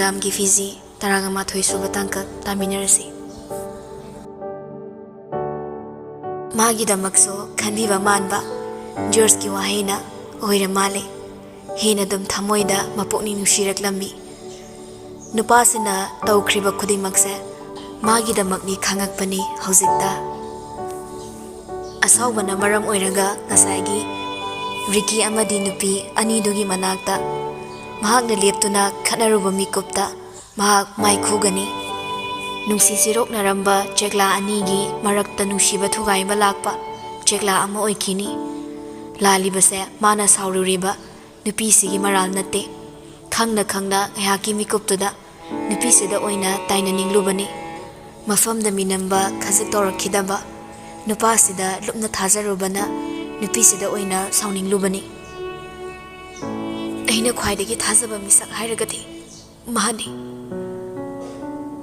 Madamgi Phiji Tarangamathoi Suba Tangkak Taminarasi Magidamakso Kandiva Manba George Wahina Oira Male Hina Dum Tamoida Mapukni Nushirak Lambi Nupasina Taukriba Kudimakse Magidamakni Kangakpani Hauzikta Asawbana Maram Oiraga Nasagi Ricky Amadi Nupi Anidugi Manakta Mahagna Leptuna Kanaruba Mikupta Mahag Maikugani Nungsi Sirok Naramba Chekla Anigi Marakta Nushiba Thugai Balakpa Chekla Ama Oikini Lalibase Mana Saururiba Nupisi Maral Nate Kangna Kangna Haki Mikuptuda Nupisida Oina Taina Ninglubani Mafam the Minamba Kazatora Kidaba Nupasida Lupna Tazarubana Nupisida Oina Sounding Lubani Aina Quaidagi Tazaba Misak Hiragati Mahani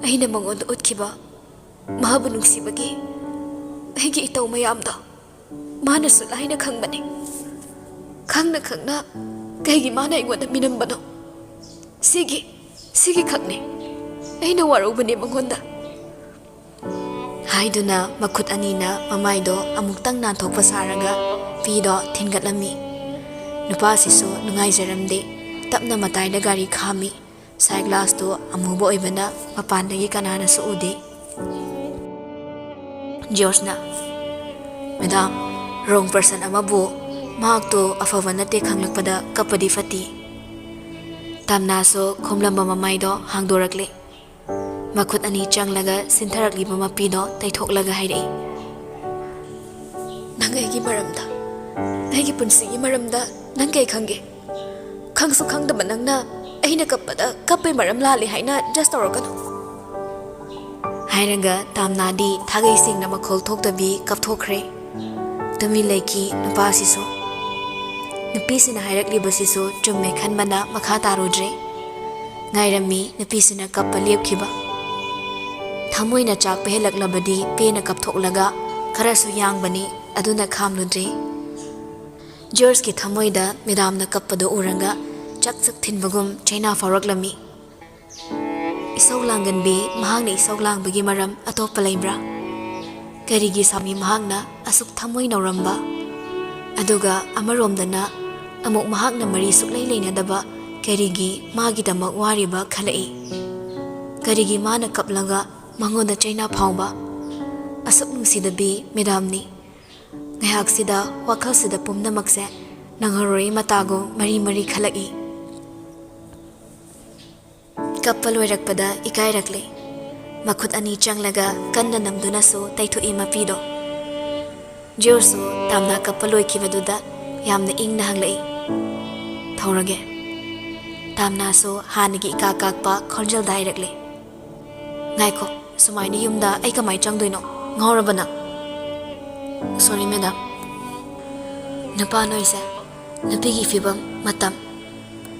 Aina Mangod Utkiba Mahabunuk Sibagi Higi Ito Mayamda Manasul Aina Kangbani Kangna Kangna Kagi Mana Igwada Minambano Sigi Kakne Aina Warubani Mangonda Haiduna Makut Anina Mamaido Amuktang Natok Pasaraga Pido Tingatlami Nupasiso Nungai Zaramde Tapna Matai da Gari Kami Sai glass to Amubo Ibana Mapandagi Kanana Suudi Josna Madam Wrong person Amabu Mahakto Afavanate Kanglakpada Kapadi Fati Tamnaso Komlamba Mamaido Hangdorakli Makut Ani Changlaga Sintarakli Mamapido Taitoklaga Haide Nangagi Maramda Nagi Punsigi Maramda Nangay Kange Kangsu Kangda Manangna Aina Kapada Kape Maram Lali Haina just Organo Hairanga Tamnadi Tagay Sing Namakol Toktabi Kaptokre Tumi Leki Nupasiso Nupisina Hairak Libasiso Jumme Kanbana Makata Rodre Nairami Nupisina Kapalip Kiba Tamoina Chak Pehelak Labadi Pena Kaptoklaga Karasu Yang Bani Aduna Kamludre George ki thamoida Madam na kappado uranga chak thinbagum China Faraklami Isau langan be mahangna isau lang bagi maram atop palaibra Karigi sami mahangna asuk thamoi nauramba Aduga amaromdana amuk mahangna mari suklay leina daba Karigi magi damak wariba khalai Karigi mana kaplaga mangoda China phauba Asuk nungsida be Madam ni Ngayaksida Wakalsida Pumnamakse Nangaroi Matago Mari Khalaki Kapaloirakpada Ikairakle Makut Ani Changlaga Kanda Namdunaso Taito Imapido Jorso Tamna Kapaloi Kivaduda Yamna Ing Nahanglai Taurage Tamnaso Hanigi Kakakpa Korjal Directly Naiko Sumaini Yumda Aikamai Changduino Ngorabana Sorry, madam. Napanoy sa Napigi Fibam Matam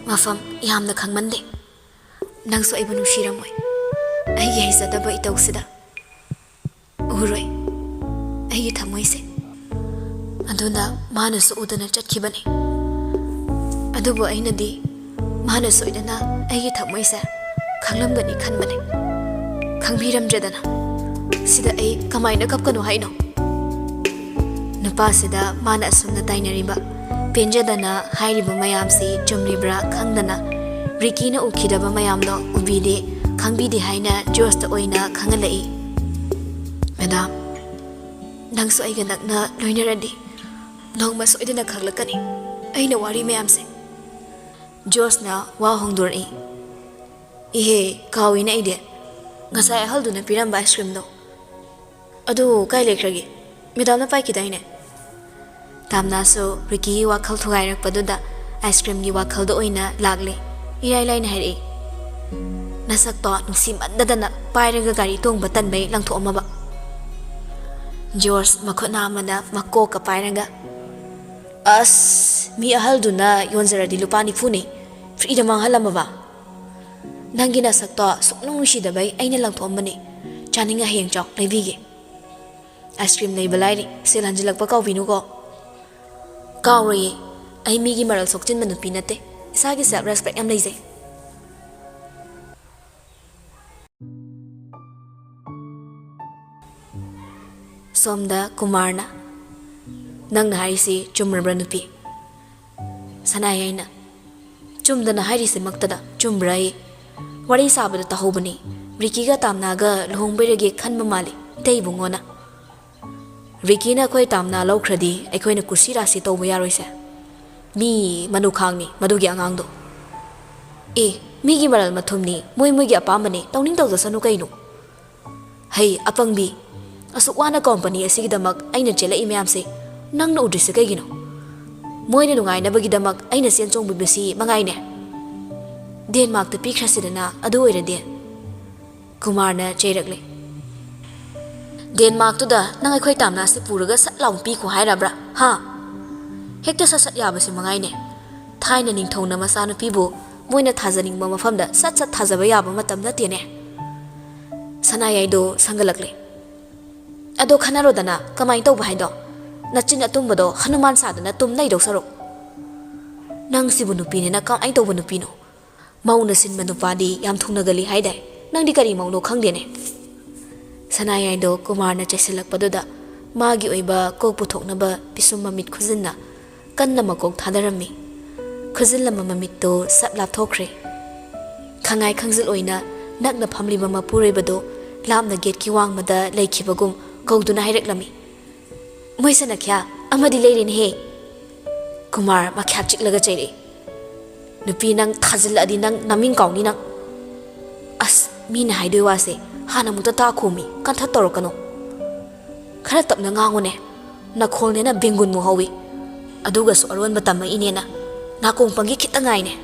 Mafam Iham na Kang Mande Nang so Ibanu Shiramoy Ay Yahisa Daba Itausida Uroy Ay Tamoy se Aduna Mana so Udana Chatkibani Adubo ay nadi Mana so Idana Ay Tamoy sa Kanglam Gani Kanbani Kang Biram Jadana Sida ay Kamay na Kapkano Haino Napasida mana asumna tainariba Penjadana hairiba mayamsi jumribra kangdana Rikina ukidaba mayamno ubide kangbide haina Josta oina kangalai Madam Nangso ay ganak na loinaradi Nong maso idana kaglakani Ay nawari mayamsi Jos na wahong dori Ihe kawi na ide Ngasay haldo na piramba ice cream no Ado kay lekragi Madam na pai kidayne Tamnaso Ricky Wakal Thugairak Paduda Ice cream ni Wakal do oina lagle Iray lay na hari Nasakto nungsim adadana Pairaga gari tong batan bay lang to umaba George makot na amana Mako ka pairaga As mi ahal do na Yonzara di lupani puni Frida mang halam ba Nang ginasakto Suknong nushida bay Ay na lang to umani Chaninga hiyang chok Naibigi Ice cream na ibalay Silanjilag pa kau binuko Kauri ay migi maral sokchin manut pinate Isagi self respect am lazy Somda Kumarna Nang Harisi Chumrabra Nupi Sanayaina Chumdana Harisi Maktada Chumbrai Wari Sabada Tahobani Rikiga Tamnaga Lhomberege Kanmamali Taibungona Rikina Koi Tamna Lokradi Equina Kusira Sito Yaroise Mi Manukangni Madugi Angando Migi Maral Matumni Muigi Apamani Towning the Sanukaino Hey Apangbi Asukwana company Asidamak Aina Chela Imiamse Nang no Disagino Moine Lungai Nabagidamak Aina Sensong Bibisi Mangaine Denmark the Peak Hasidana Adoida Den Kumarna Cherakli Denmark to the Nangaquaitam Nasi Puraga Satlam Pico Hairabra Ha Hector Sasat Yabasi Mangaine Tiny Nintona Masano Pibo Moina Tazaning Mama Famda Satsa Tazavayaba Matam Latine Sanayaido Sangalakli Ado Kanarodana, Kamaito Bahaido, Nachina Tumbado, Hanuman Sadana Tum Naido Saro Nang Sibunupina, Kang Aito Bunupino Mauna Sin Manupadi, Yam Tunagali Haide, Nandikari Mauno Kangdene Sanayaido, Kumarna Chesilak Paduda, Magi Oiba, Koputok Naba, Pisuma Mit Kuzina, Kandamakok Tadarami, Kuzilla Mamamito, Satlap Tokre Kangai Kangzil Oina, Nagna Pamli Mamapure Bado, Lam the Gate Kiwang Mada, Lake Kibagum. Go to Nairak Lami. Moisanakya, Amadi lady in hay. Kumar, Makachik Lagacheri. Nupinang Tazilla dinang Naming Kaunina. As Mina Haiduase, Hana Mutata Kumi, Kantatorokano. Karatap Nangangone, Nakolnena Bingun Muhawi. Adugas Arun Batama Inena, Nakong Pangikit Angaine.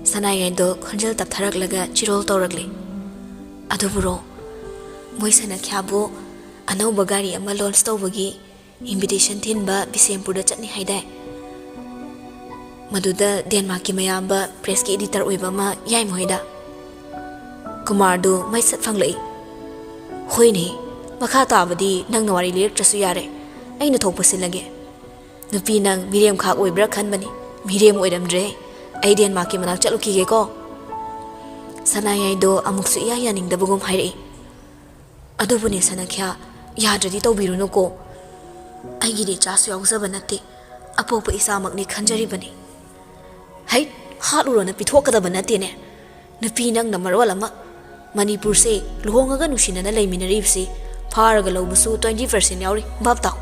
Sanayendo, Conjel Tarak Laga, Chirol Toragli. Aduburo. Moisana Kyabo, Ano Bagari and Malon Stovagi, invitation tinba, Bisempura Chutney Haide Maduda, Denmarki Mayamba, Preski editor Webama, Yaimoida Kumardo, my set fangly Hoini, Makata Abadi, Nangwari Lir Trasuyare, Aina Topasilage Nupinang, Miriam Kak Webra Kanbani, Miriam Wedam Dre, Aidian Maki Manakaluki go Sanayaido, Amuksuya Yaning the Bugum Haide Adubuni Sanakya, Yadradi Tobirunoko. I get it just your Zabanati, a popa is a magni Kanjaribani. Hey, hard run a pitoka the Banatine. Napinang Namarolama, Manipur say, Luhongaganushin and a layminaripsi, Paragalobusu 21st in Yauri, Babta.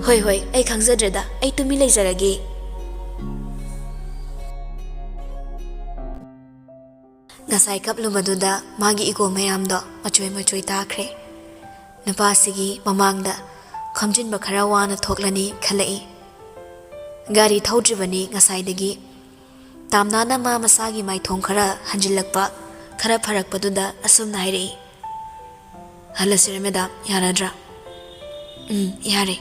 Hoi, I can't zedreda, 8 to me laser again. Nasai Kaplu Maduda, Magi Iko Mayamdo, Machui Takre. Napasigi, Mamangda, Kamjin Bakarawana Toklani, Kalai. Gari Taujivani, Nasaidagi. Tamnana Masagi, my Tonkara, Hanjilakpa, Karaparak Paduda, Asum Nairi. Halasir Madam, Yaradra. Yari.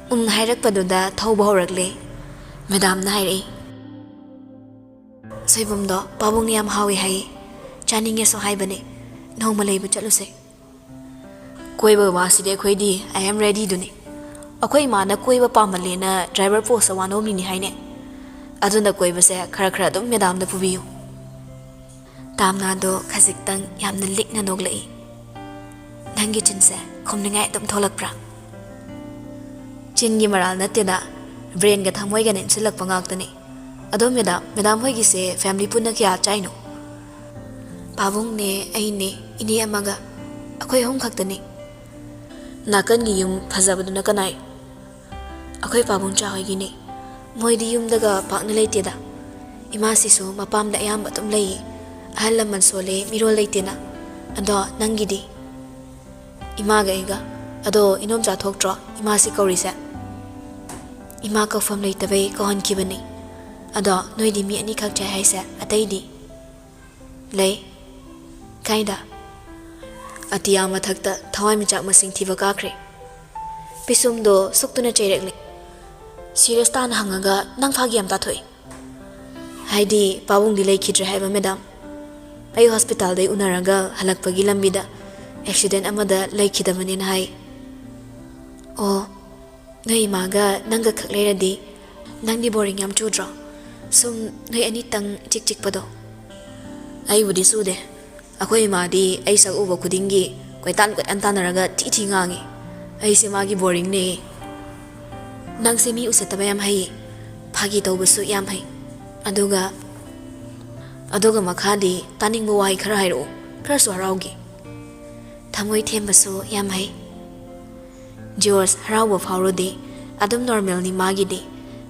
Hairak Paduda, Tauboragli. Madam Nairi. Soibumdo, Babungiam Howie Hai, Channing so Haibani, no Malay Buchaluse. Quaver Waside Quadi, I am ready duni. A Quaymana Quaver Pamalina, driver post a one omni hine. Aduna Quaver say, Karakradum, Madame the Puvio. Tamnado, Kaziktan, Yam the Likna Nogley. Nangichin say, coming at them Tolakra. Chin Yimaral Natida, brain get Hamwagan in Silak Pangagtani. Adom Madam Hoigise, family Punakia Chino. Pabung ne, Aine, Ini Amaga, a quay home cactani. Nakan Giyum, Pazabadunakanae. A quay Pabun Chahigini. Moidium daga Paknalatida. Imasiso, Mapam the Yambatum lay. Alaman sole, Miro Latina. Ado Nangidi. Imaga ega. Ado Inomja Toktra, Imasi Korisa. Imako from late away, Gohan Kibani. Ado, Noidi me any culture I said, a daily. Lay Kinda Atiama Takta, Tawamijak Masing Tivagakri. Pisum do, Suktuna Cherekli. Serious Tan Hangaga, Nangfagiam Tatoi. Heidi, Pawung delay Kidra have a madam. Ay hospital de Unaraga, Halakpagilambida. Accident Amada, Lake Kidamanin High. Oh, Noimaga, Nanga Kaklera di, Nandi boring yam chudra. Sum Noi Anitang Chick Pado. I would isude. Akoy Madi, I saw over Kudingi, Koitan kot antanaraga ti ngangi. Ai se magi boring ne. Nang se mi usetaba yam hai. Phagi tawbasu yam hai. Aduga makhadi taning bo wai khara hairo. Khara su haraugi. Thamoi thembasu yam hai. George harauba phawrodi adum normal ni magi di.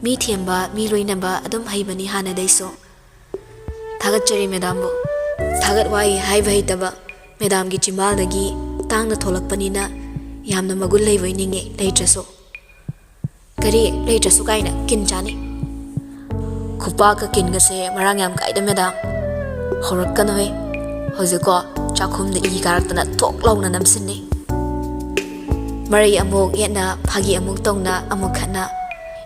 Mi themba mi loinaba adum haibani hana daiso. Thagat chari madam bo. Thagat wai hai bhai taba madam gi chimbal dagi tangna tholakpanina yamna magul leiboi ninge leitraso. Kari leitraso kaina kin chani. Khupa ka kin ga se marang yam kaida madam. Horak kanoi. Hojiko chakhum da I karaktana tok launa namsinni. Marai amok yetna phagi amok tongna amok khana.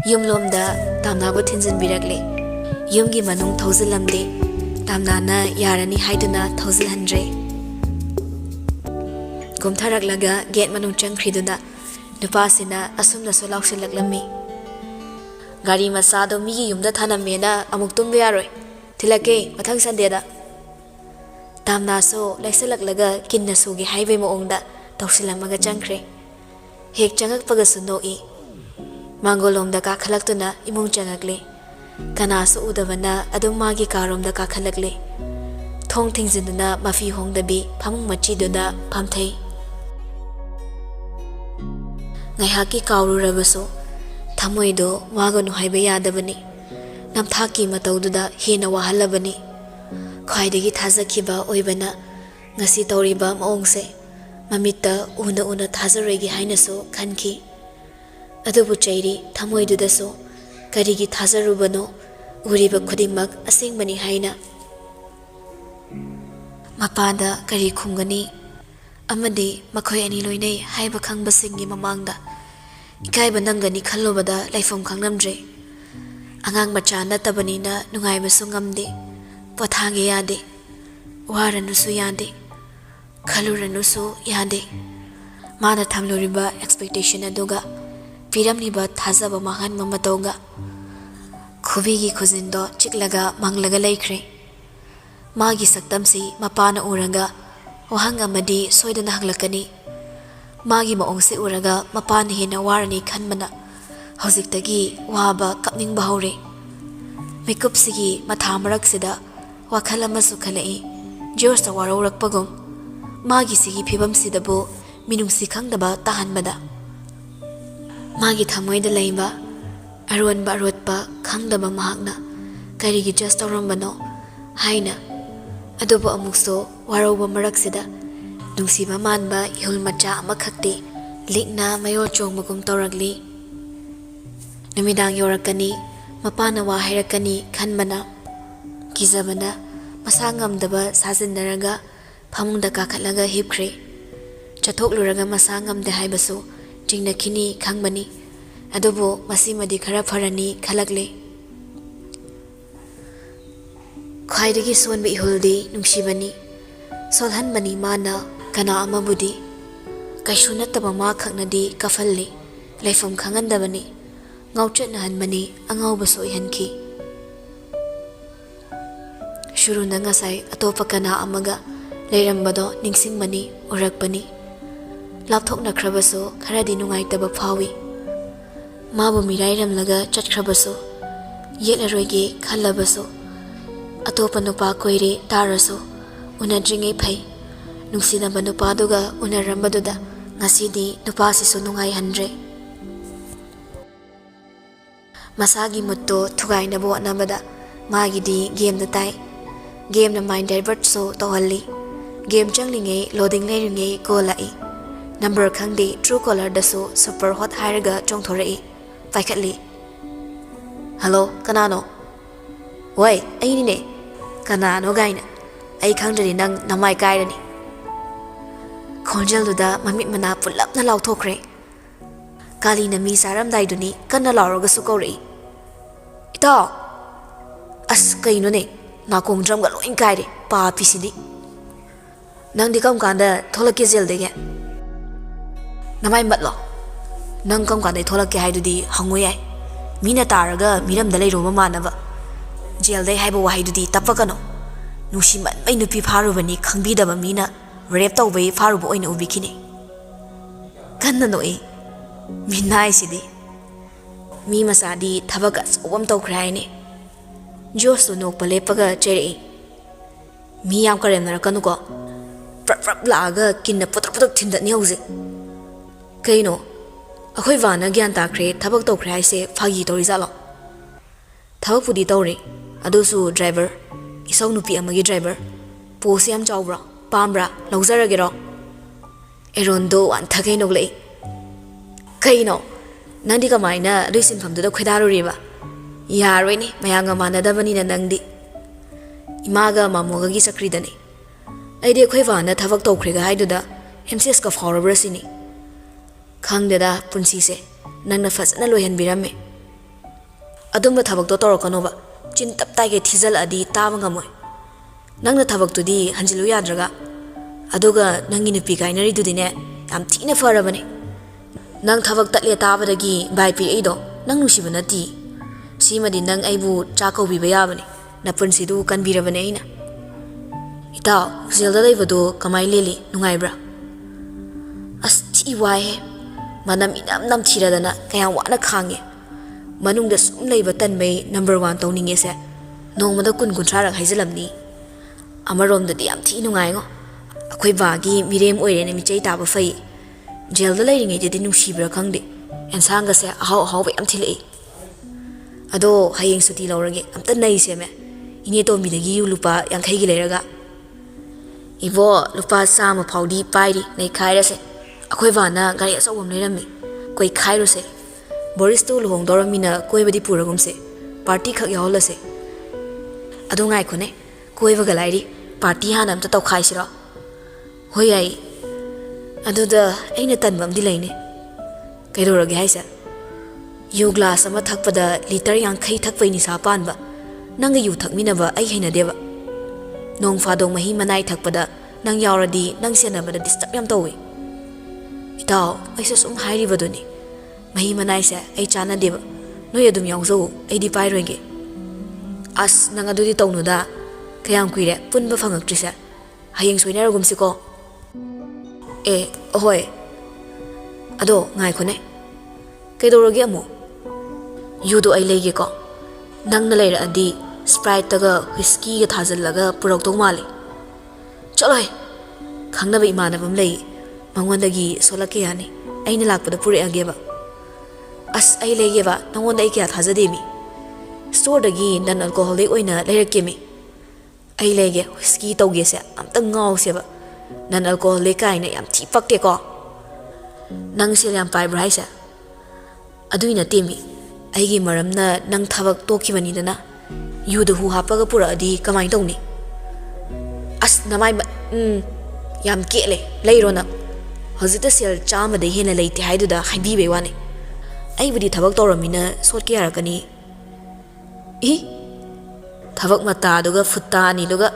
Yumlom da tamna bo thinjin birakle. Yumgi manung thauzilamde. Tamna na yarani haiduna thousand hundred. Kumtharak laga get manung changkhriduna nupasina asumna so lauksilaklammi. Gari masado migi yumda thanamena amuk tumbe yaroi. Thilake mathang sandeda. Tamna so laisalak kinna sugi highway moongda tausilamaga changkhre. Hek changak pagasu noi. Mangolomda ka khalaktuna imung changakle. Kanasu udavana adum magi karomda ka khalakle. Thong thingzinduna mafi hongdabi phamung machiduna phamthai. Ngaihaki kaururabaso thamoido wagonu haiba yadabani. Namthaki mataududa hena wahalabani. Khwaidagi thajakhiba oibana ngasi tawriba maongse mamitta una thajaregi hainaso khanki. Adubu chairi thamoidudaso karigi thajarubano uriba khudimmak asengmani haina. Mapada kari khumgani amadi makhoi ani loinai haiba khangbasingi mamangda ikaiba nangani khallobada laifom khangnamdre. Angang macha natabanina nungaibasu ngamde. Pathange yade. Waranusu yade. Khaluranusu yade. Mana thamloriba expectation aduga piramniba thazaba mahan mamatauga. Khubigi khuzindo chiklaga manglaga laikre. Magi saktamsi mapana uraga wahang amadi soidana hanglakani. Magi maongse uraga mapana hena warani khanmana haujiktagi waba kapningba haure. Mikupsigi mathamarak wakhala amasu khalai. George waraurakpagum magi sigi phibamsidabo minungsi khangdaba tahanbada. Magi thamoida leiba Arun ba rotpa khangdaba mahakna karigi just aurambano haina. Adobo amukso warauba maraksida nungsiba manba ihul macha amakhakti likna mayor chongmagum tawragli. Numidang yorakani mapana wa hairakani khanbana kizabana masangamdaba sajindaraga phamungda kakhatlaga hipkhre. Chathok-luraga masangamde haibasu jingnakini khangbani. Adobo masimadi khara pharani khalakle. Khwaidagi sonba ihuldi nungshibani solhanbani mana kana amabudi kaisu nattaba ma khaknadi kafalli laifam khangandabani ngauchatnahanbani angaubasu ihanki. Shurunda ngasai atopa kana amaga leirambado ningsingmani urakpani. Lapthoknakhrabasu kharadi nungaitaba phawi. Mabu mirairamlaga chatkhrabasu yetlaroige khallabasu atopa nupa koire tarasu unadringai phai. Nungsinaba nupaduga unarambaduda ngasidi nupasisu nungai handre. Masagi mutto thugainabo anabada magidi game da tai. Game na mind divert so tohalli. Game changlinge loading leiringe ko lai. Number khangdi true caller dasu super hot hairaga chongthorai. Paikhatli. Hello, kanano? Wai, aini ne. Kanano gaina. Ai khangdari nang namai kairani. Khonjalduda mamit mana pulapna lauthokre. Kali na mi saramdaiduni kanna lauraga su kaurei. Ita as kaino ne nakong dramga loin kaire pa pisidi. Nang di kam kanda tholake jel dege. Namai matlo. Nang kam kanda tholake haidudi hanguyai. Mina taraga miram dalai roma manaba. Jel dai haiba wahidudi tapakano. Nushiman mai nupi pharubani khangbidaba mina ꯔꯦꯞ ꯇꯧꯕꯩ ꯐꯥꯔꯨꯕ ꯑꯣꯏꯅ ꯎꯕꯤꯈꯤꯅꯤ ꯀꯟꯅ ꯅꯣꯛꯏ ꯃꯤꯅꯥꯏꯁꯤꯗꯤ ꯃꯤ ꯃꯆꯥꯗꯤ ꯊꯕꯛ ꯑꯆꯧꯕ ꯑꯃ ꯇꯧꯈ꯭ꯔꯦ ꯍꯥꯏꯅꯤ ꯖꯣꯁꯇꯣ ꯅꯣꯛꯄ ꯂꯦꯞꯄꯒ ꯆꯩꯔꯛꯏ ꯃꯤ ꯌꯥꯝ ꯀꯔꯦꯝꯅꯔꯛꯀꯅꯨꯀꯣ ꯄ꯭ꯔꯞ ꯄ꯭ꯔꯞ ꯂꯥꯛꯑꯒ ꯀꯤꯟꯅ ꯄꯨꯇ꯭ꯔꯛ ꯄꯨꯇ꯭ꯔꯛ ꯊꯤꯟꯗꯠꯅꯤ ꯍꯧꯖꯤꯛ ꯀꯩꯅꯣ ꯑꯩꯈꯣꯏ ꯕꯥꯅ ꯒ꯭ꯌꯥꯟ ꯇꯥꯈ꯭ꯔꯦ ꯊꯕꯛ ꯇꯧꯈ꯭ꯔꯦ ꯍꯥꯏꯁꯦ ꯐꯥꯒꯤ ꯇꯧꯔꯤꯖꯥꯠꯂꯣ ꯊꯕꯛꯄꯨꯗꯤ ꯇꯧꯔꯤ ꯑꯗꯨꯁꯨ ꯗ꯭ꯔꯥꯏꯚꯔ ꯏꯁꯧ ꯅꯨꯄꯤ ꯑꯃꯒꯤ ꯗ꯭ꯔꯥꯏꯚꯔ ꯄꯣꯁ ꯌꯥꯝ ꯆꯥꯎꯕ꯭ꯔꯥ ꯄꯥꯝꯕ꯭ꯔꯥ ꯂꯧꯖꯔꯒꯦꯔꯣ ꯑꯦꯔꯣꯟꯗꯣ ꯋꯥꯟꯊꯈꯩ ꯅꯣꯛꯂꯛꯏ ꯀꯩꯅꯣ ꯅꯪꯗꯤ ꯀꯃꯥꯏꯅ ꯑꯗꯨꯏ ꯁꯤꯟꯐꯝꯗꯨꯗ ꯈꯣꯏꯗꯥꯔꯨꯔꯤꯕ ꯌꯥꯔꯣꯏꯅꯦ ꯃꯌꯥꯝꯒ ꯃꯥꯟꯅꯗꯕꯅꯤꯅ ꯅꯪꯗꯤ ꯏꯃꯥꯒ ꯃꯥꯃꯣꯒꯒꯤ ꯆꯀ꯭ꯔꯤꯗꯅꯤ ꯑꯩꯗꯤ ꯑꯩꯈꯣꯏ ꯕꯥꯅ ꯊꯕꯛ ꯇꯧꯈ꯭ꯔꯦꯒ ꯍꯥꯏꯗꯨꯗ ꯑꯦꯝꯁꯦꯁꯀ ꯐꯥꯎꯔꯕ꯭ꯔꯥ ꯁꯤꯅꯤ ꯈꯪꯗꯦꯗ ꯄꯨꯟꯁꯤꯁꯦ ꯅꯪꯅ ꯐꯖꯅ ꯂꯣꯏꯍꯟꯕꯤꯔꯝꯃꯦ ꯑꯗꯨꯝꯕ ꯊꯕꯛꯇꯣ ꯇꯧꯔꯛꯀꯅꯣꯕ ꯆꯤꯟ ꯇꯞ ꯇꯥꯏꯒꯩ ꯊꯤꯖꯜꯂꯛꯑꯗꯤ ꯇꯥꯕ ꯉꯝꯃꯣꯏ ꯅꯪꯅ ꯊꯕꯛꯇꯨꯗꯤ ꯍꯟꯖꯤꯜꯂꯨ ꯌꯥꯗ꯭ꯔꯒ ꯑꯗꯨꯒ ꯅꯪꯒꯤ ꯅꯨꯄꯤ ꯀꯥꯏꯅꯔꯤꯗꯨꯗꯤꯅꯦ ꯌꯥꯝ ꯊꯤꯅ ꯐꯔꯕꯅꯦ ꯅꯪ ꯊꯕꯛ ꯇꯠꯂꯦ ꯇꯥꯕꯗꯒꯤ ꯕꯥꯏ ꯄꯤꯔꯛꯏꯗꯣ ꯅꯪ ꯅꯨꯡꯁꯤꯕ ꯅꯠꯇꯤ ꯁꯤꯃꯗꯤ ꯅꯪ ꯑꯩꯕꯨ ꯆꯥꯛ ꯀꯧꯕꯤꯕ ꯌꯥꯕꯅꯤ ꯅꯄꯨꯟꯁꯤꯗꯨ ꯀꯟꯕꯤꯔꯕꯅꯦ ꯑꯩꯅ ꯏꯇꯥꯎ ꯖꯦꯜꯗ ꯂꯩꯕꯗꯣ ꯀꯃꯥꯏ ꯂꯦꯜꯂꯤ ꯅꯨꯡꯉꯥꯏꯕ꯭ꯔꯥ ꯑꯁ ꯊꯤ ꯋꯥꯏꯍꯦ ꯃꯅꯝ ꯏꯅꯝ ꯅꯝꯊꯤꯔꯗꯅ ꯀꯌꯥꯝ ꯋꯥꯅ ꯈꯥꯡꯉꯦ ꯃꯅꯨꯡꯗ ꯁꯨꯝ ꯂꯩꯕ ꯇꯟꯕꯩ ꯅꯝꯕꯔ 1 ꯇꯧꯅꯤꯡꯉꯦꯁꯦ ꯅꯣꯡꯃꯗ 20-30ꯔꯛ ꯍꯥꯏꯖꯤꯜꯂꯝꯅꯤ ꯑꯃꯔꯣꯝꯗꯗꯤ ꯌꯥꯝ ꯊꯤ ꯅꯨꯡꯉꯥꯏꯉꯣ ꯑꯩꯈꯣꯏ ꯕꯥꯒꯤ ꯃꯤꯔꯦꯝ ꯑꯣꯏꯔꯦꯅ ꯃꯤꯆꯩ ꯇꯥꯕ ꯐꯩ ꯖꯦꯜꯗ ꯂꯩꯔꯤꯉꯩꯗꯗꯤ ꯅꯨꯡꯁꯤꯕ꯭ꯔꯥ ꯈꯪꯗꯦ ꯑꯦꯟꯁꯥꯡꯒꯁꯦ ꯑꯍꯥꯎ ꯑꯍꯥꯎꯕ ꯌꯥꯝ ꯊꯤꯜꯂꯛꯏ ꯑꯗꯣ ꯍꯌꯦꯡ ꯁꯨꯇꯤ ꯂꯧꯔꯒꯦ ꯑꯝꯇ ꯅꯩꯁꯦꯃꯦ ꯏꯅꯦ ꯇꯣꯝꯕꯤꯗꯒꯤ ꯌꯨ ꯂꯨꯄꯥ 50ꯒꯤ ꯂꯩꯔꯒ ꯏꯕꯣ ꯂꯨꯄꯥ 100 ꯐꯥꯎꯗꯤ ꯄꯥꯏꯔꯤ ꯅꯩꯈꯥꯏꯔꯁꯦ ꯑꯩꯈꯣꯏ ꯕꯥꯅ ꯒꯥꯔꯤ ꯑꯆꯧꯕ ꯑꯃ ꯂꯩꯔꯝꯃꯤ ꯀꯣꯏꯈꯥꯏꯔꯨꯁꯦ ꯕꯣꯔꯤꯁꯇꯨ ꯂꯨꯍꯣꯡꯗꯧꯔꯝꯃꯤꯅ ꯀꯣꯏꯕꯗꯤ ꯄꯨꯔꯒꯨꯝꯁꯦ ꯄꯥꯔꯇꯤ ꯈꯛ ꯌꯥꯎꯍꯜꯂꯁꯦ ꯑꯗꯣ ꯉꯥꯏꯈꯣꯅꯦ ꯀꯣꯏꯕꯒ ꯂꯥꯏꯔꯤ ꯄꯥꯔꯇꯤ ꯍꯥꯟꯅ ꯑꯝꯇ ꯇꯧꯈꯥꯏꯁꯤꯔꯣ ꯍꯣꯏ ꯌꯥꯏ ꯑꯗꯨꯗ ꯑꯩꯅ ꯇꯟꯕ ꯑꯃꯗꯤ ꯂꯩꯅꯦ ꯀꯩꯗꯧꯔꯒꯦ ꯍꯥꯏꯁꯦ ꯌꯨ ꯒ꯭ꯂꯥꯁ ꯑꯃ ꯊꯛꯄꯗ ꯂꯤꯇꯔ 50 ꯊꯛꯄꯩ ꯅꯤꯁꯥ ꯄꯥꯟꯕ ꯅꯪꯒ ꯌꯨ ꯊꯛꯃꯤꯟꯅꯕ ꯑꯩ ꯍꯩꯅꯗꯦꯕ ꯅꯣꯡ ꯐꯥꯗꯣꯡ ꯃꯍꯤ ꯃꯅꯥꯏ ꯊꯛꯄꯗ ꯅꯪ ꯌꯥꯎꯔꯗꯤ ꯅꯪ ꯁꯦꯟꯅꯕꯗ ꯗꯤꯁꯇꯔꯕ ꯌꯥꯝ ꯇꯧꯋꯤ ꯏꯇꯥꯎ ꯑꯩꯁꯨ ꯁꯨꯝ ꯍꯥꯏꯔꯤꯕꯗꯨꯅꯤ ꯃꯍꯤ ꯃꯅꯥꯏꯁꯦ ꯑꯩ ꯆꯥꯟꯅꯗꯦꯕ ꯅꯣꯏ ꯑꯗꯨꯝ ꯌꯥꯎꯖꯧ ꯑꯩꯗꯤ ꯄꯥꯏꯔꯣꯏꯒꯦ ꯑꯁ ꯅꯪ ꯑꯗꯨꯗꯤ ꯇꯧꯅꯨꯗ ꯀꯌꯥꯝ ꯀꯨꯏꯔꯦ ꯄꯨꯟꯕ ꯐꯪꯉꯛꯇ꯭ꯔꯤꯁꯦ ꯍꯌꯦꯡ ꯁꯣꯏꯅꯔꯒꯨꯝꯁꯤꯀꯣ ꯑꯍꯣꯏ ꯑꯗꯣ ꯉꯥꯏꯈꯣꯅꯦ ꯀꯩꯗꯧꯔꯒꯦ ꯑꯃꯨꯛ ꯌꯨꯗꯣ ꯑꯩ ꯂꯩꯒꯦꯀꯣ ꯅꯪꯅ ꯂꯩꯔꯛꯑꯗꯤ ꯁ꯭ꯄ꯭ꯔꯥꯏꯠꯇꯒ ꯋꯤꯁꯀꯤꯒ ꯊꯥꯖꯤꯜꯂꯒ ꯄꯨꯔꯛꯇꯧ ꯃꯥꯜꯂꯤ ꯆꯠꯂꯣꯏ ꯈꯪꯅꯕ ꯏꯃꯥꯟꯅꯕ ꯑꯃ ꯂꯩ ꯃꯉꯣꯟꯗꯒꯤ ꯁꯣꯜꯂꯛꯀꯦ ꯌꯥꯅꯤ ꯑꯩꯅ ꯂꯥꯛꯄꯗ ꯄꯨꯔꯛꯑꯒꯦꯕ ꯑꯁ ꯑꯩ ꯂꯩꯒꯦꯕ ꯅꯉꯣꯟꯗ ꯑꯩ ꯀꯌꯥ ꯊꯥꯖꯗꯦꯃꯤ ꯁ꯭ꯇꯣꯔꯗꯒꯤ ꯅꯟ ꯑꯜꯀꯣꯍꯣꯂꯤꯛ ꯑꯣꯏꯅ ꯂꯩꯔꯛꯀꯦꯃꯤ ꯑꯩ ꯂꯩꯒꯦ ꯋꯤꯁꯀꯤ ꯇꯧꯒꯦꯁꯦ ꯑꯝꯇ ꯉꯥꯎꯁꯦꯕ ꯅꯟ ꯑꯜꯀꯣꯍꯣꯂꯤꯛ ꯀꯥꯏꯅ ꯌꯥꯝ ꯊꯤ ꯄꯛꯇꯦꯀꯣ ꯅꯪ ꯁꯦꯜ ꯌꯥꯝ ꯄꯥꯏꯕ꯭ꯔꯥ ꯍꯥꯏꯁꯦ ꯑꯗꯨꯏ ꯅꯠꯇꯦꯃꯤ ꯑꯩꯒꯤ ꯃꯔꯝꯅ ꯅꯪ ꯊꯕꯛ ꯇꯣꯛꯈꯤꯕꯅꯤꯗꯅ ꯌꯨꯗ ꯍꯨ ꯍꯥꯞꯄꯒ ꯄꯨꯔꯛꯑꯗꯤ ꯀꯃꯥꯏꯅ ꯇꯧꯅꯤ ꯑꯁ ꯅꯃꯥꯏ ꯌꯥꯝ ꯀꯦꯠꯂꯦ ꯂꯩꯔꯣ ꯅꯪ ꯍꯧꯖꯤꯛꯇ ꯁꯦꯜ 100ꯗꯩ ꯍꯦꯟꯅ ꯂꯩꯇꯦ ꯍꯥꯏꯗꯨꯗ ꯍꯥꯏꯕꯤꯕꯩ ꯋꯥꯅꯤ ꯑꯩꯕꯨꯗꯤ ꯊꯕꯛ ꯇꯧꯔꯝꯃꯤꯅ ꯁꯣꯠꯀꯦ ꯌꯥꯔꯛꯀꯅꯤ ꯊꯕꯛ ꯃꯇꯥꯗꯨꯒ ꯐꯨꯠꯇꯥ ꯑꯅꯤꯗꯨꯒ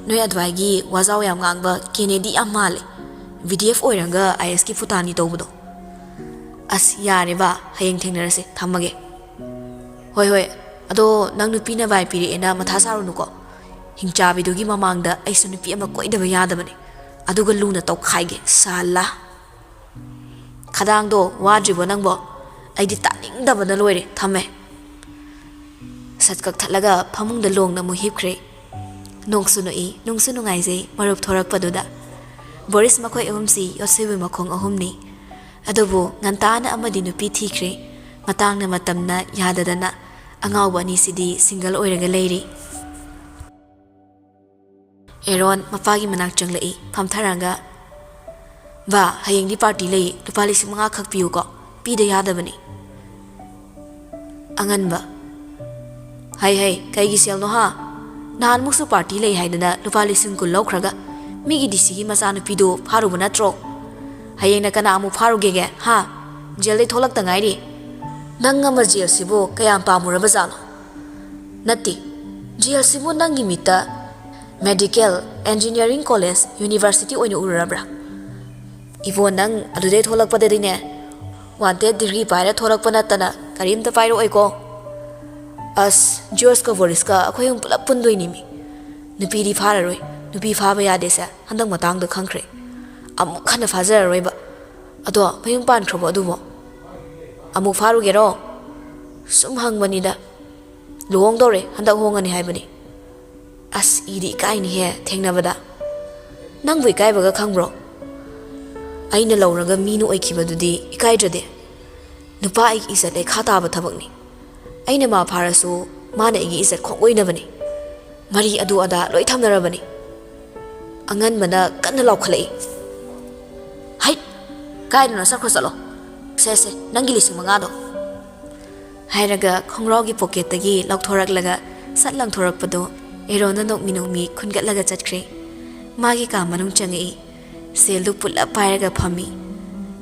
ꯅꯣꯏ ꯑꯗꯨꯋꯥꯏꯒꯤ ꯋꯥꯖꯥꯎ ꯌꯥꯝ ꯉꯥꯡꯕ ꯀꯦꯅꯦꯗꯤ ꯌꯥꯝ ꯃꯥꯜꯂꯦ VDF ꯑꯣꯏꯔꯒ ISꯀꯤ ꯐꯨꯇꯥꯅꯤ ꯇꯧꯕꯗꯣ ꯑꯁ ꯌꯥꯔꯦꯕ ꯍꯌꯦꯡ ꯊꯦꯡꯅꯔꯁꯦ ꯊꯝꯃꯒꯦ ꯍꯣꯏ ꯑꯗꯣ ꯅꯪ ꯅꯨꯄꯤꯅ ꯕꯥꯏ ꯄꯤꯔꯛꯑꯦꯅ ꯃꯊꯥ ꯁꯥꯔꯨꯅꯨꯀꯣ ꯍꯤꯡꯆꯥꯕꯤꯗꯨꯒꯤ ꯃꯃꯥꯡꯗ ꯑꯩꯁꯨ ꯅꯨꯄꯤ ꯑꯃ ꯀꯣꯏꯗꯕ ꯌꯥꯗꯕꯅꯦ ꯑꯗꯨꯒ ꯂꯨꯅ ꯇꯧꯈꯥꯏꯒꯦ ꯁꯥꯜꯂꯥ ꯈꯗꯥꯡꯗꯣ ꯋꯥꯗ꯭ꯔꯤꯕꯣ ꯅꯪꯕꯣ ꯑꯩꯗꯤ ꯇꯥꯅꯤꯡꯗꯕꯅ ꯂꯣꯏꯔꯦ ꯊꯝꯃꯦ ꯁꯠ ꯀꯛꯊꯠꯂꯒ ꯐꯃꯨꯡꯗ ꯂꯣꯡꯅ ꯑꯃꯨꯛ ꯍꯤꯞꯈ꯭ꯔꯦ ꯅꯣꯡꯁꯨ ꯅꯣꯛꯏ ꯅꯨꯡꯁꯨ ꯅꯨꯡꯉꯥꯏꯖꯩ ꯃꯔꯨꯞ ꯊꯣꯔꯛꯄꯗꯨꯗ ꯕꯣꯔꯤꯁ ꯃꯈꯣꯏ ꯑꯍꯨꯝꯁꯤ ꯌꯣꯠꯁꯤꯕꯨ ꯃꯈꯣꯡ 3ꯅꯤ ꯑꯗꯨꯕꯨ ꯉꯟꯇꯥꯅ ꯑꯃꯗꯤ ꯅꯨꯄꯤ ꯊꯤꯈ꯭ꯔꯦ ꯃꯇꯥꯡꯅ ꯃꯇꯝꯅ ꯌꯥꯗꯗꯅ ꯑꯉꯥꯎꯕ ꯑꯅꯤꯁꯤꯗꯤ ꯁꯤꯡꯒꯜ ꯑꯣꯏꯔꯒ ꯂꯩꯔꯤ ꯑꯦꯔꯣꯟ ꯃꯄꯥꯒꯤ ꯃꯅꯥꯛ ꯆꯪꯂꯛꯏ ꯐꯝꯊꯔꯒ ꯕꯥ ꯍꯌꯦꯡꯗꯤ ꯄꯥꯔꯇꯤ ꯂꯩ ꯂꯨꯄꯥ 5,000 ꯈꯛ ꯄꯤꯌꯨꯀꯣ ꯄꯤꯗ ꯌꯥꯗꯕꯅꯤ ꯑꯉꯟꯕ ꯍꯩ ꯀꯩꯒꯤ ꯁꯦꯜꯅꯣ ꯍꯥ ꯅꯍꯥꯟꯃꯨꯛꯁꯨ ꯄꯥꯔꯇꯤ ꯂꯩ ꯍꯥꯏꯗꯅ ꯂꯨꯄꯥ 10,000 ꯂꯧꯈ꯭ꯔꯒ ꯃꯤꯒꯤ DCꯒꯤ ꯃꯆꯥꯅꯨꯄꯤꯗꯨ ꯐꯥꯔꯨꯕ ꯅꯠꯇ꯭ꯔꯣ ꯍꯌꯦꯡꯅ ꯀꯅꯥ ꯑꯃꯨꯛ ꯐꯥꯔꯨꯒꯦꯒꯦ ꯍꯥ ꯖꯦꯜꯗꯩ ꯊꯣꯛꯂꯛꯇ ꯉꯥꯏꯔꯤ ꯅꯪ ꯑꯃ ꯖꯦꯜꯁꯤꯕꯨ ꯀꯌꯥꯝ ꯄꯥꯝꯃꯨꯔꯕꯖꯥꯠꯅꯣ ꯅꯠꯇꯦ ꯖꯦꯜꯁꯤꯕꯨ ꯅꯪꯒꯤ ꯃꯤꯠꯇ ꯃꯦꯗꯤꯀꯦꯜ ꯏꯟꯖꯤꯅꯤꯌꯥꯔꯤꯡ ꯀꯣꯂꯦꯖ ꯌꯨꯅꯤꯚꯔꯁꯤꯇꯤ ꯑꯣꯏꯅ ꯎꯔꯕ꯭ꯔꯥ ꯏꯕꯣ ꯅꯪ ꯑꯗꯨꯗꯩ ꯊꯣꯛꯂꯛꯄꯗꯗꯤꯅꯦ ꯋꯥꯟꯇꯦꯗ ꯗꯤꯒ꯭ꯔꯤ ꯄꯥꯏꯔ ꯊꯣꯛꯂꯛꯄ ꯅꯠꯇꯅ ꯀꯔꯤꯝꯇ ꯄꯥꯏꯔꯛꯑꯣꯏꯀꯣ ꯑꯁ ꯖꯣꯔꯖꯀ ꯕꯣꯔꯤꯁꯀ ꯑꯩꯈꯣꯏ ꯑꯍꯨꯝ ꯄꯨꯂꯞ ꯄꯨꯟꯗꯣꯏꯅꯤꯃꯤ ꯅꯨꯄꯤꯗꯤ ꯐꯥꯔꯔꯣꯏ nupi phaba yade sa handang matang da khangkhre amuk khana phajara roiba ado mayung pan khrobo adumo amuk pharu gero sum hangbani da luhong dore handak hongani haibani as idi kai ni he thengnabada nang bui kai baga khangbro aina lawraga minu oikibadudi ikai jade nupa ai isat le khata ba thabakni aina ma pharasu mana igi isat khongoinabani mari adu ada loi thamnarabani angan mana kanna lawkhalai hai kai na sakho salo se nangi lising manga do hairaga khongrau pocket tagi lakthorak laga satlang thorak pado erona nok minongmi khungat laga chatkhre magi ka manung changi sel du pula pairaga phami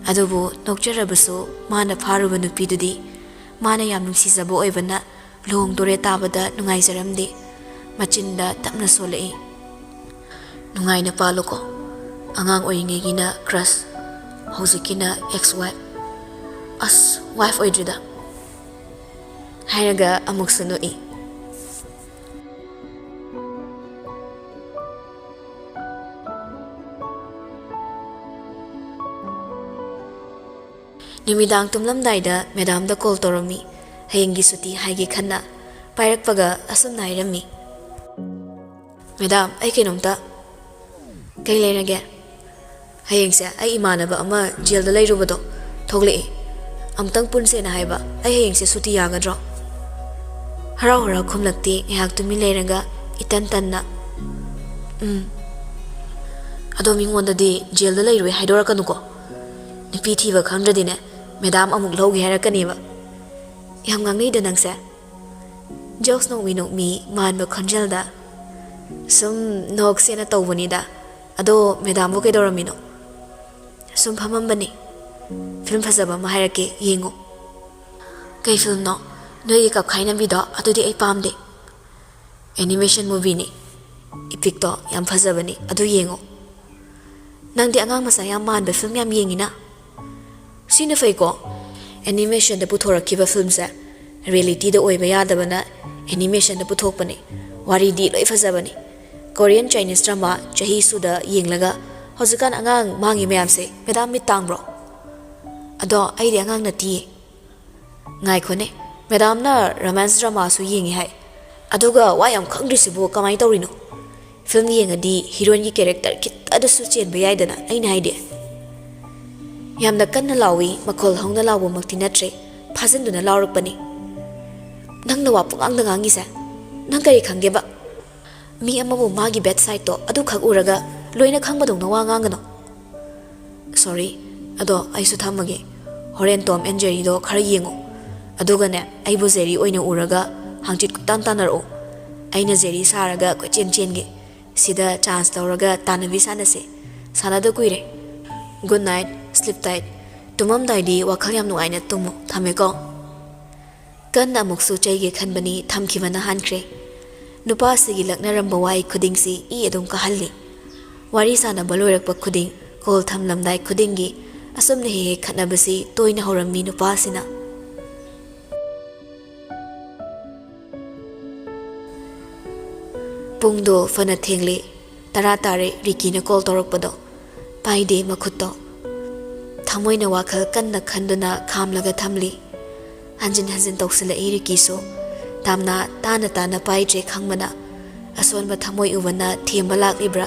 adubu nokjarabasu mana pharuba nupi dudi mana yam nungsijabo oibana long dore tabada nungai jaramdi machinda tapna solei nungai na paloko angang oinge gina crush hozikina ex wife as wife oidrida hairaga amuk sanoi Nimidang tumlamdaida madam da call toromi hayengi suti haige khanna pairakpaga asum nairami madam ai kenomta kai leirage hayengse ai imanaba ama jail da leirubado thogle amtang punse na haiba ai hayengse suti yagadro harau harau khumlakti ehak tumi leiraga itan tanna ado mingonda di jail da leirwe haidora kanuko nupi thiba khangradine madam amuk logi harakani ba yam ngangnei da nangse jokes no we no mi man ba khanjal da sum nok se na tawani da ado madam bo ke doramino sum phamam bani film phasaba ma harake yengo kai film no noi kap khaina bi da adu di ai pam de animation movie ni epic to yam phasabani adu yengo nang di angang masa yam man ba film yam yengina Sina faiko animation da puthora kiba film sa reality da oiba yadabana animation da puthok pani wari di loi fazabani Korean Chinese drama chahi suda yenglaga hojikan angang mangi mayam se madam mit tangbro ado ai de angang na ti ngai khone madam na romance drama su yengi hai aduga wayam khangdrisibu kamai tawrino film yengadi heroine gi character kit adasu chen bayai dana ai nai de yamna kanna lawi makhol hongna lawo makti natre phajanduna lawrakpani nangna wa pungang da ngangi sa nang kari khangge ba mi amabu magi bedside to adu khak uraga loina khangbadong na wa ngangano sorry ado aisu thamage horen tom and jerry do khara yengo aduga ne aibu jerry oina uraga hangchit tan tanaro aina jerry saraga ko chen chen ge sida chance tawraga tanabi sanase sanada kuire good night sleep tight tumam daidi wakhal yam nuaina tumu thameko kan amuksu chaige khanbani thamkhibana hankhre nupa sigi laknaram bawai khuding si I adum ka halli wari sana balorak pa khuding kol thamlam dai khudingi asum ne he khanabasi toina horammi nupa sina pungdo fana thengle tara tare rikina call torokpado paide makhutto thamoina wakhal kanna khanduna khamlaga thamli hanjin hanjin toksila iri kiso tamna tana pai je khangmana asonba thamoi uwana themba laklibra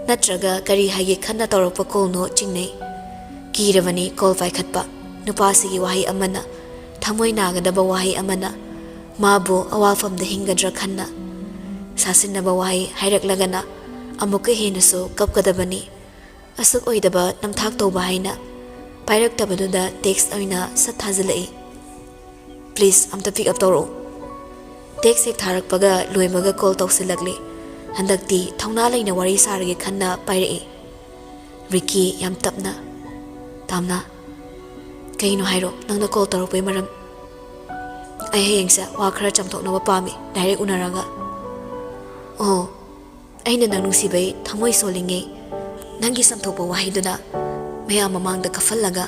natraga kari hage khanna torokpa kolno chingnei kiravani kol fai khatpa nupasigi wahi amana thamoi nagadaba wahi amana mabu awafamda hingadra khanna sasinaba wahi hairak amuka henaso kapkadabani asuk oidaba namthak toba haina pairak tabaduda text oina sathazalai please amta pick up toro text ek tharak paga loimaga call tawsilakli handakti thongna laina wari sarage khanna pairai Ricky yam tapna tamna kaino hairo nangna call taropai maram ai hengsa wa khara chamthokna wa pami direct unaraga oh aina nang nungsibai thamoi solinge nangi samthokpa wahiduna maya mamangda kafallaga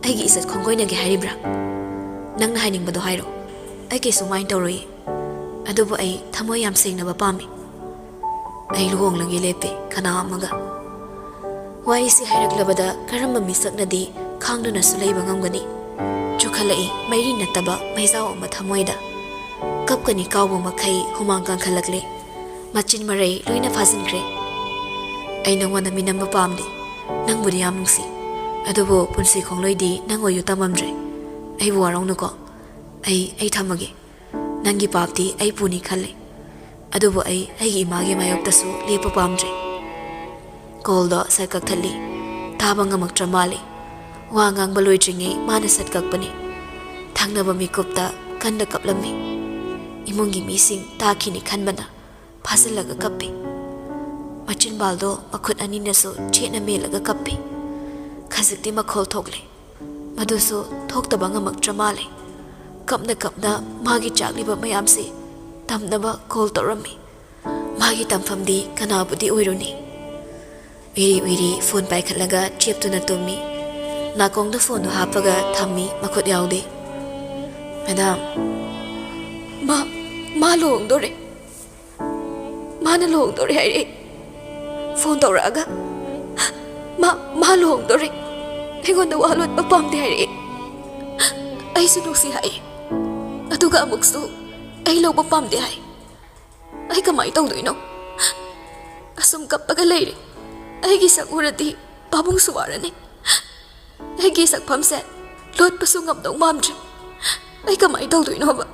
aigi isat khongoina ge haribra nangna hainingbado hairo ai ke sumain tawroi adubu ai thamoi yam sengna ba pami ꯑꯩ ꯂꯨꯍꯣꯡꯂꯒꯦ ꯂꯦꯞꯄꯦ ꯈꯅꯥ ꯑꯃꯒ ꯋꯥꯔꯤꯁꯤ ꯍꯥꯏꯔꯛꯂꯕꯗ ꯀꯔꯝꯕ ꯃꯤꯁꯛꯅꯗꯤ ꯈꯥꯡꯗꯨꯅꯁꯨ ꯂꯩꯕ ꯉꯝꯒꯅꯤ ꯆꯨꯈꯠꯂꯛꯏ ꯃꯩꯔꯤ ꯅꯠꯇꯕ ꯃꯩꯖꯥꯎ ꯑꯃ ꯊꯃꯣꯏꯗ ꯀꯞꯀꯅꯤ ꯀꯥꯎꯕ ꯃꯈꯩ ꯍꯨꯃꯥꯡ ꯀꯥꯡꯈꯠꯂꯛꯂꯦ ꯃꯆꯤꯟ ꯃꯔꯩ ꯂꯣꯏꯅ ꯐꯥꯖꯤꯟꯈ꯭ꯔꯦ ꯑꯩ ꯅꯪꯉꯣꯟꯗ ꯃꯤꯅꯝꯕ ꯄꯥꯝꯗꯦ ꯅꯪꯕꯨꯗꯤ ꯌꯥꯝ ꯅꯨꯡꯁꯤ ꯑꯗꯨꯕꯨ ꯄꯨꯟꯁꯤ ꯈꯣꯡꯂꯣꯏꯗꯤ ꯅꯪ ꯑꯣꯏꯌꯨ ꯇꯝꯃꯝꯗ꯭ꯔꯦ ꯑꯩꯕꯨ ꯋꯥꯔꯧꯅꯨꯀꯣ ꯑꯩ ꯊꯝꯃꯒꯦ ꯅꯪꯒꯤ ꯄꯥꯞꯇꯤ ꯑꯩ ꯄꯨꯅꯤ ꯈꯜꯂꯦ ꯑꯗꯨꯕꯨ ꯑꯩꯒꯤ ꯏꯃꯥꯒꯤ ꯃꯥꯌꯣꯛꯇꯁꯨ ꯂꯦꯞꯄ ꯄꯥꯝꯗ꯭ꯔꯦ ꯀꯣꯜꯗꯣ ꯁꯠ ꯀꯛꯊꯠꯂꯤ ꯇꯥꯕ ꯉꯝꯃꯛꯇ꯭ꯔ ꯃꯥꯜꯂꯤ ꯋꯥ ꯉꯥꯡꯕ ꯂꯣꯏꯗ꯭ꯔꯤꯉꯩ ꯃꯥꯅ ꯁꯠ ꯀꯛꯄꯅꯤ ꯊꯪꯅꯕ ꯃꯤꯀꯨꯞꯇ ꯀꯟꯅ ꯀꯞꯂꯝꯃꯤ ꯏꯃꯨꯡꯒꯤ ꯃꯤꯁꯤꯡ ꯇꯥꯈꯤꯅꯤ ꯈꯟꯕꯅ ꯐꯥꯖꯤꯜꯂꯒ ꯀꯞꯄꯤ ꯃꯆꯤꯟꯕꯥꯜꯗꯣ ꯃꯈꯨꯠ ꯑꯅꯤꯅꯁꯨ ꯆꯦꯠꯅ ꯃꯦꯜꯂꯒ ꯀꯞꯄꯤ ꯈꯖꯤꯛꯇꯤ ꯃꯈꯣꯜ ꯊꯣꯛꯂꯦ ꯃꯗꯨꯁꯨ ꯊꯣꯛꯇꯕ ꯉꯝꯃꯛꯇ꯭ꯔ ꯃꯥꯜꯂꯦ ꯀꯞꯅ ꯀꯞꯅ ꯃꯥꯒꯤ ꯆꯥꯛꯂꯤꯕ ꯃꯌꯥꯝꯁꯤ ꯇꯝꯅꯕ ꯀꯣꯜ ꯇꯧꯔꯝꯃꯤ ꯃꯥꯒꯤ ꯇꯝꯐꯝꯗꯤ ꯀꯅꯥꯕꯨꯗꯤ ꯑꯣꯏꯔꯨꯅꯤ ꯎꯏꯔꯤ ꯎꯏꯔꯤ ꯐꯣꯟ ꯄꯥꯏꯈꯠꯂꯒ ꯆꯦꯞꯇꯨꯅ ꯇꯨꯝꯃꯤ ꯅꯥꯀꯣꯡꯗ ꯐꯣꯟꯗꯨ ꯍꯥꯞꯄꯒ ꯊꯝꯃꯤ ꯃꯈꯨꯠ ꯌꯥꯎꯗꯦ ꯃꯦꯗꯥꯝ ꯃꯥ ꯂꯨꯍꯣꯡꯗꯣꯔꯦ ꯃꯥꯅ ꯂꯨꯍꯣꯡꯗꯣꯔꯦ ꯍꯥꯏꯔꯛꯑꯦ ꯐꯣꯟ ꯇꯧꯔꯛꯑꯒ ꯃꯥ ꯂꯨꯍꯣꯡꯗꯣꯔꯦ ꯑꯩꯉꯣꯟꯗ ꯋꯥ ꯂꯣꯠꯄ ꯄꯥꯝꯗꯦ ꯍꯥꯏꯔꯛꯑꯦ ꯑꯩꯁꯨ ꯅꯨꯡꯁꯤ ꯍꯥꯏꯌꯦ ꯑꯗꯨꯒ ꯑꯃꯨꯛꯁꯨ ꯑꯩ ꯂꯧꯕ ꯄꯥꯝꯗꯦ ꯍꯥꯏ ꯑꯩ ꯀꯃꯥꯏ ꯇꯧꯗꯣꯏꯅꯣ ꯑꯁꯨꯝ ꯀꯞꯄꯒ ꯂꯩꯔꯦ ꯑꯩꯒꯤ ꯁꯛ ꯎꯔꯗꯤ ꯄꯥꯕꯨꯡꯁꯨ ꯋꯥꯔꯅꯤ ꯑꯩꯒꯤ ꯁꯛꯐꯝꯁꯦ ꯂꯣꯠꯄꯁꯨ ꯉꯝꯗꯧ ꯃꯥꯟꯗ꯭ꯔꯦ ꯑꯩ ꯀꯃꯥꯏ ꯇꯧꯗꯣꯏꯅꯣꯕ